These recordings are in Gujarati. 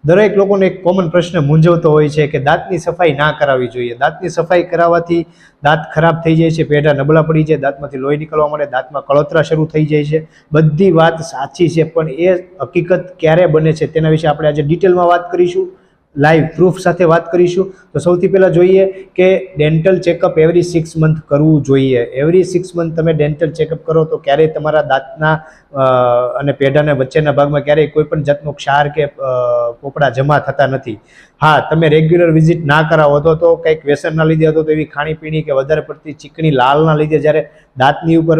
દરેક લોકોને એક કોમન પ્રશ્ન મૂંઝવતો હોય છે કે દાંતની સફાઈ ના કરાવવી જોઈએ. દાંતની સફાઈ કરાવવાથી દાંત ખરાબ થઈ જાય છે, પેઢા નબળા પડી જાય, દાંતમાંથી લોહી નીકળવા મળે, દાંતમાં કળતરા શરૂ થઈ જાય છે. બધી વાત સાચી છે, પણ એ હકીકત ક્યારે બને છે તેના વિશે આપણે આજે ડિટેલમાં વાત કરીશું, લાઈવ પ્રૂફ સાથે વાત કરીશું. તો સૌથી પહેલાં જોઈએ કે ડેન્ટલ ચેકઅપ એવરી 6 મંથ કરવું જોઈએ. એવરી 6 મંથ તમે ડેન્ટલ ચેકઅપ કરો તો ક્યારેય તમારા દાંતના અને પેઢાના વચ્ચેના ભાગમાં ક્યારેય કોઈ પણ જાતનો ક્ષાર કે પોપડા જમા થતા નથી. હા, તમે રેગ્યુલર વિઝિટ ના કરાવો તો કંઈક વ્યસનના લીધે હતો તો એવી ખાણીપીણી કે વધારે પડતી ચીકણી લાલના લીધે જ્યારે દાંતની ઉપર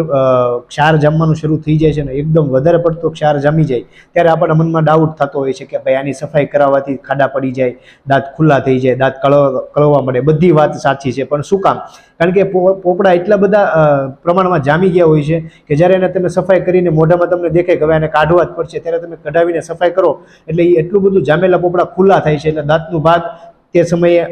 ક્ષાર જામવાનું શરૂ થઈ જાય છે ને, એકદમ વધારે પડતો ક્ષાર જામી જાય, ત્યારે આપણા મનમાં ડાઉટ થતો હોય છે કે ભાઈ આની સફાઈ કરાવવાથી ખાડા પડી જાય, દાંત ખુલ્લા થઈ જાય, દાંત કળવા મળે. બધી વાત સાચી છે, પણ શું કામ? કારણ કે પોપડા એટલા બધા પ્રમાણમાં જામી ગયા હોય છે કે જ્યારે એને તમે સફાઈ કરીને મોઢામાં તમને દેખાય કે હવે એને કાઢવા જ પડશે, ત્યારે તમે કઢાવીને સફાઈ કરો એટલે એ એટલું બધું જામેલા પોપડા ખુલ્લા થાય છે એટલે દાંતનું ભાગ તે સમયે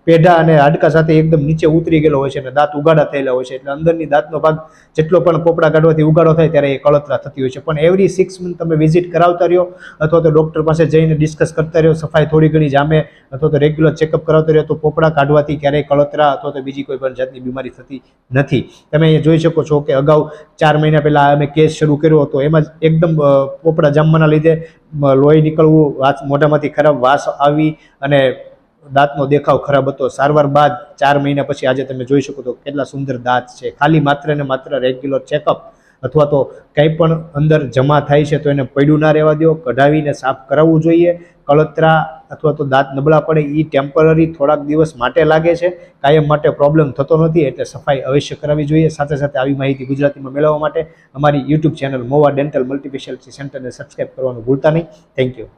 પેઢા અને હાડકા સાથે એકદમ નીચે ઉતરી ગયેલો હોય છે અને દાંત ઉગાડા થયેલા હોય છે, એટલે અંદરની દાંતનો ભાગ જેટલો પણ પોપડા કાઢવાથી ઉગાડો થાય ત્યારે એ કળતરા થતી હોય છે. પણ એવરી 6 મંથ તમે વિઝિટ કરાવતા રહ્યો અથવા તો ડૉક્ટર પાસે જઈને ડિસ્કસ કરતા રહ્યો, સફાઈ થોડી ઘણી જામે અથવા તો રેગ્યુલર ચેકઅપ કરાવતા રહ્યો તો પોપડા કાઢવાથી ક્યારેય કળતરા અથવા તો બીજી કોઈ પણ જાતની બીમારી થતી નથી. તમે અહીંયા જોઈ શકો છો કે અગાઉ 4 મહિના પહેલાં અમે કેસ શરૂ કર્યો હતો, એમાં જ એકદમ પોપડા જામવાના લીધે લોહી નીકળવું, મોઢામાંથી ખરાબ વાસ આવી અને દાંતનો દેખાવ ખરાબ હતો. સારવાર બાદ 4 મહિના પછી આજે તમે જોઈ શકો તો કેટલા સુંદર દાંત છે. ખાલી માત્ર ને માત્ર રેગ્યુલર ચેકઅપ અથવા તો કંઈ પણ અંદર જમા થાય છે તો એને પડ્યું ના રહેવા દો, કઢાવીને સાફ કરાવવું જોઈએ. કળતરા અથવા તો દાંત નબળા પડે એ ટેમ્પરરી થોડાક દિવસ માટે લાગે છે, કાયમ માટે પ્રોબ્લેમ થતો નથી, એટલે સફાઈ અવશ્ય કરાવવી જોઈએ. સાથે સાથે આવી માહિતી ગુજરાતીમાં મેળવવા માટે અમારી યુટ્યુબ ચેનલ મોવા ડેન્ટલ મલ્ટીસ્પેશિયાલિટી સેન્ટરને સબસ્ક્રાઈબ કરવાનું ભૂલતા નહીં. Thank you.